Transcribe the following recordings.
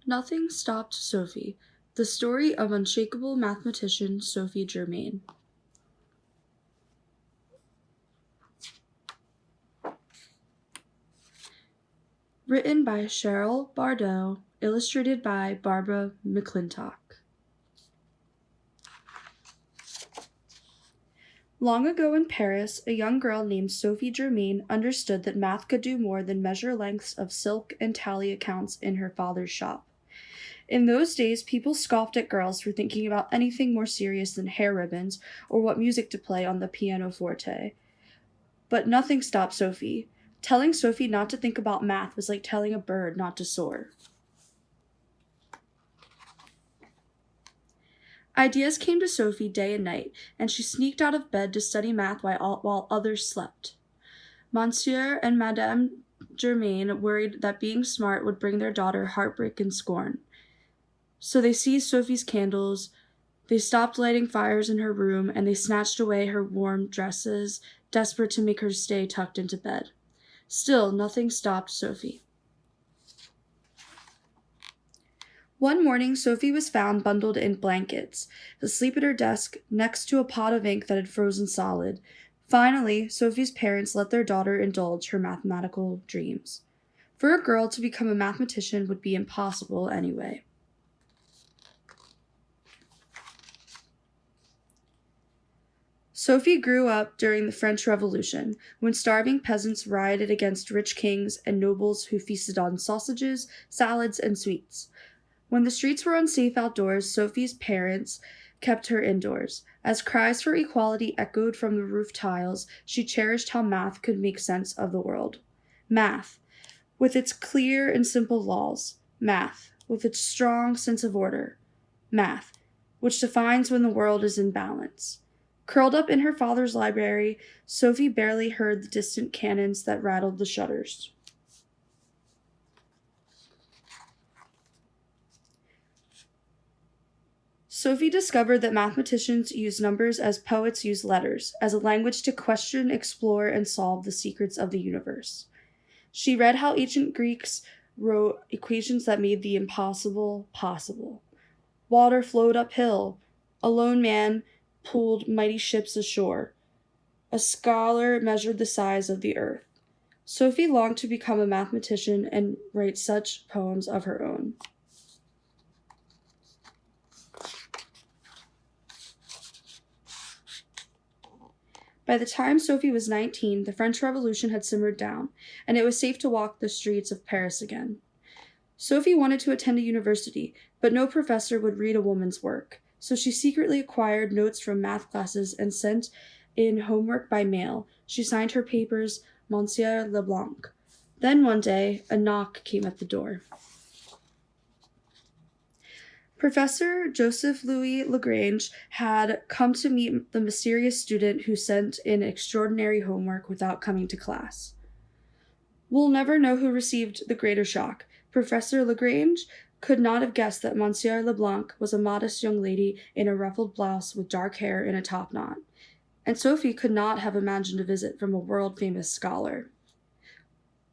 Nothing Stopped Sophie, the story of unshakable mathematician Sophie Germain. Written by Cheryl Bardoe, illustrated by Barbara McClintock. Long ago in Paris, a young girl named Sophie Germain understood that math could do more than measure lengths of silk and tally accounts in her father's shop. In those days, people scoffed at girls for thinking about anything more serious than hair ribbons or what music to play on the pianoforte. But nothing stopped Sophie. Telling Sophie not to think about math was like telling a bird not to soar. Ideas came to Sophie day and night, and she sneaked out of bed to study math while others slept. Monsieur and Madame Germain worried that being smart would bring their daughter heartbreak and scorn. So they seized Sophie's candles, they stopped lighting fires in her room, and they snatched away her warm dresses, desperate to make her stay tucked into bed. Still, nothing stopped Sophie. One morning, Sophie was found bundled in blankets, asleep at her desk next to a pot of ink that had frozen solid. Finally, Sophie's parents let their daughter indulge her mathematical dreams. For a girl to become a mathematician would be impossible anyway. Sophie grew up during the French Revolution, when starving peasants rioted against rich kings and nobles who feasted on sausages, salads, and sweets. When the streets were unsafe outdoors, Sophie's parents kept her indoors. As cries for equality echoed from the roof tiles, she cherished how math could make sense of the world. Math, with its clear and simple laws. Math, with its strong sense of order. Math, which defines when the world is in balance. Curled up in her father's library, Sophie barely heard the distant cannons that rattled the shutters. Sophie discovered that mathematicians use numbers as poets use letters, as a language to question, explore, and solve the secrets of the universe. She read how ancient Greeks wrote equations that made the impossible possible. Water flowed uphill. A lone man pulled mighty ships ashore. A scholar measured the size of the earth. Sophie longed to become a mathematician and write such poems of her own. By the time Sophie was 19, the French Revolution had simmered down, and it was safe to walk the streets of Paris again. Sophie wanted to attend a university, but no professor would read a woman's work, so she secretly acquired notes from math classes and sent in homework by mail. She signed her papers Monsieur Leblanc. Then one day, a knock came at the door. Professor Joseph Louis Lagrange had come to meet the mysterious student who sent in extraordinary homework without coming to class. We'll never know who received the greater shock. Professor Lagrange could not have guessed that Monsieur Leblanc was a modest young lady in a ruffled blouse with dark hair and a top knot. And Sophie could not have imagined a visit from a world-famous scholar.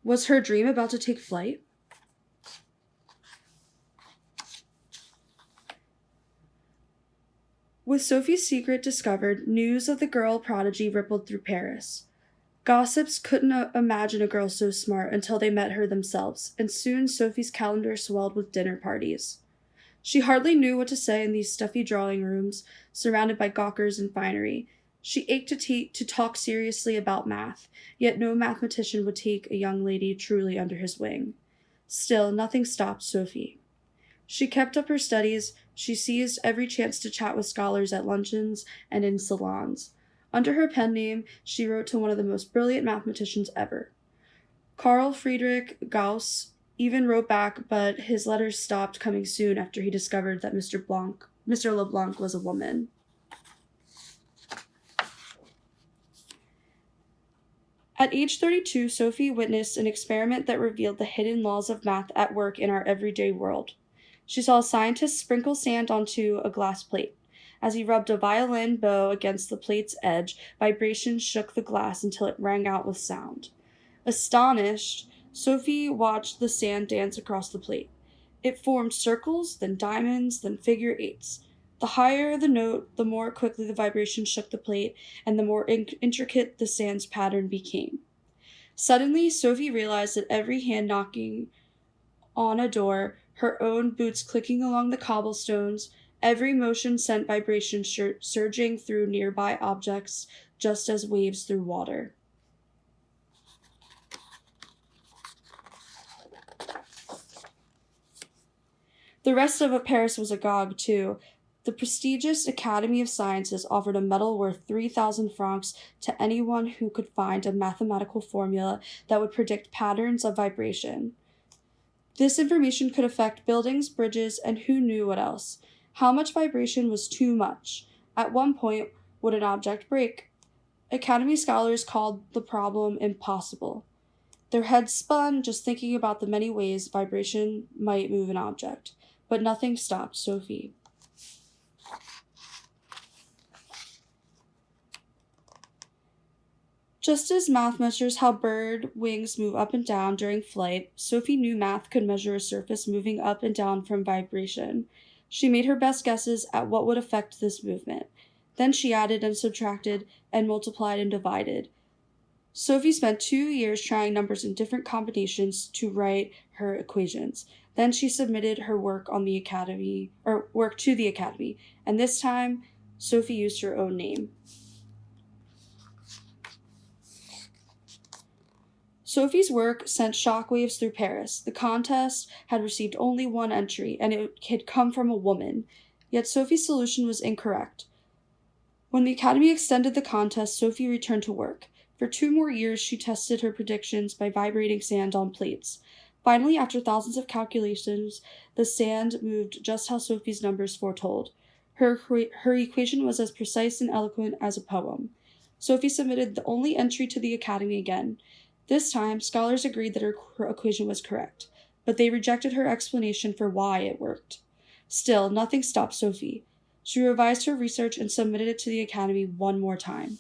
Was her dream about to take flight? With Sophie's secret discovered, news of the girl prodigy rippled through Paris. Gossips couldn't imagine a girl so smart until they met her themselves, and soon Sophie's calendar swelled with dinner parties. She hardly knew what to say in these stuffy drawing rooms, surrounded by gawkers and finery. She ached to talk seriously about math, yet no mathematician would take a young lady truly under his wing. Still, nothing stopped Sophie. She kept up her studies. She seized every chance to chat with scholars at luncheons and in salons. Under her pen name, she wrote to one of the most brilliant mathematicians ever. Carl Friedrich Gauss even wrote back, but his letters stopped coming soon after he discovered that Mr. Leblanc was a woman. At age 32, Sophie witnessed an experiment that revealed the hidden laws of math at work in our everyday world. She saw a scientist sprinkle sand onto a glass plate. As he rubbed a violin bow against the plate's edge, vibrations shook the glass until it rang out with sound. Astonished, Sophie watched the sand dance across the plate. It formed circles, then diamonds, then figure eights. The higher the note, the more quickly the vibration shook the plate, and the more intricate the sand's pattern became. Suddenly, Sophie realized that every hand knocking on a door, her own boots clicking along the cobblestones, every motion sent vibration surging through nearby objects just as waves through water. The rest of Paris was agog, too. The prestigious Academy of Sciences offered a medal worth 3,000 francs to anyone who could find a mathematical formula that would predict patterns of vibration. This information could affect buildings, bridges, and who knew what else. How much vibration was too much? At one point, would an object break? Academy scholars called the problem impossible. Their heads spun just thinking about the many ways vibration might move an object. But nothing stopped Sophie. Just as math measures how bird wings move up and down during flight, Sophie knew math could measure a surface moving up and down from vibration. She made her best guesses at what would affect this movement. Then she added and subtracted and multiplied and divided. Sophie spent 2 years trying numbers in different combinations to write her equations. Then she submitted her work to the academy, and this time Sophie used her own name. Sophie's work sent shockwaves through Paris. The contest had received only one entry, and it had come from a woman. Yet Sophie's solution was incorrect. When the Academy extended the contest, Sophie returned to work. For 2 more years, she tested her predictions by vibrating sand on plates. Finally, after thousands of calculations, the sand moved just how Sophie's numbers foretold. Her equation was as precise and eloquent as a poem. Sophie submitted the only entry to the Academy again. This time, scholars agreed that her equation was correct, but they rejected her explanation for why it worked. Still, nothing stopped Sophie. She revised her research and submitted it to the Academy one more time.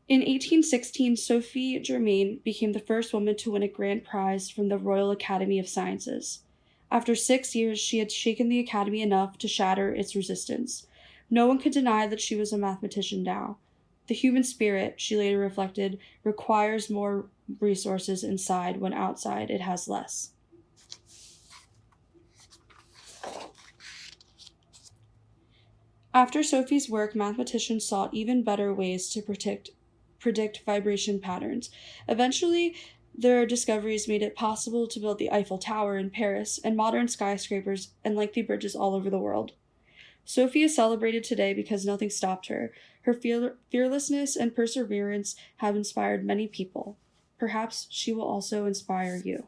In 1816, Sophie Germain became the first woman to win a grand prize from the Royal Academy of Sciences. After 6 years, she had shaken the Academy enough to shatter its resistance. No one could deny that she was a mathematician now. The human spirit, she later reflected, requires more resources inside when outside it has less. After Sophie's work, mathematicians sought even better ways to predict vibration patterns. Eventually, their discoveries made it possible to build the Eiffel Tower in Paris and modern skyscrapers and lengthy bridges all over the world. Sophie is celebrated today because nothing stopped her. Her fearlessness and perseverance have inspired many people. Perhaps she will also inspire you.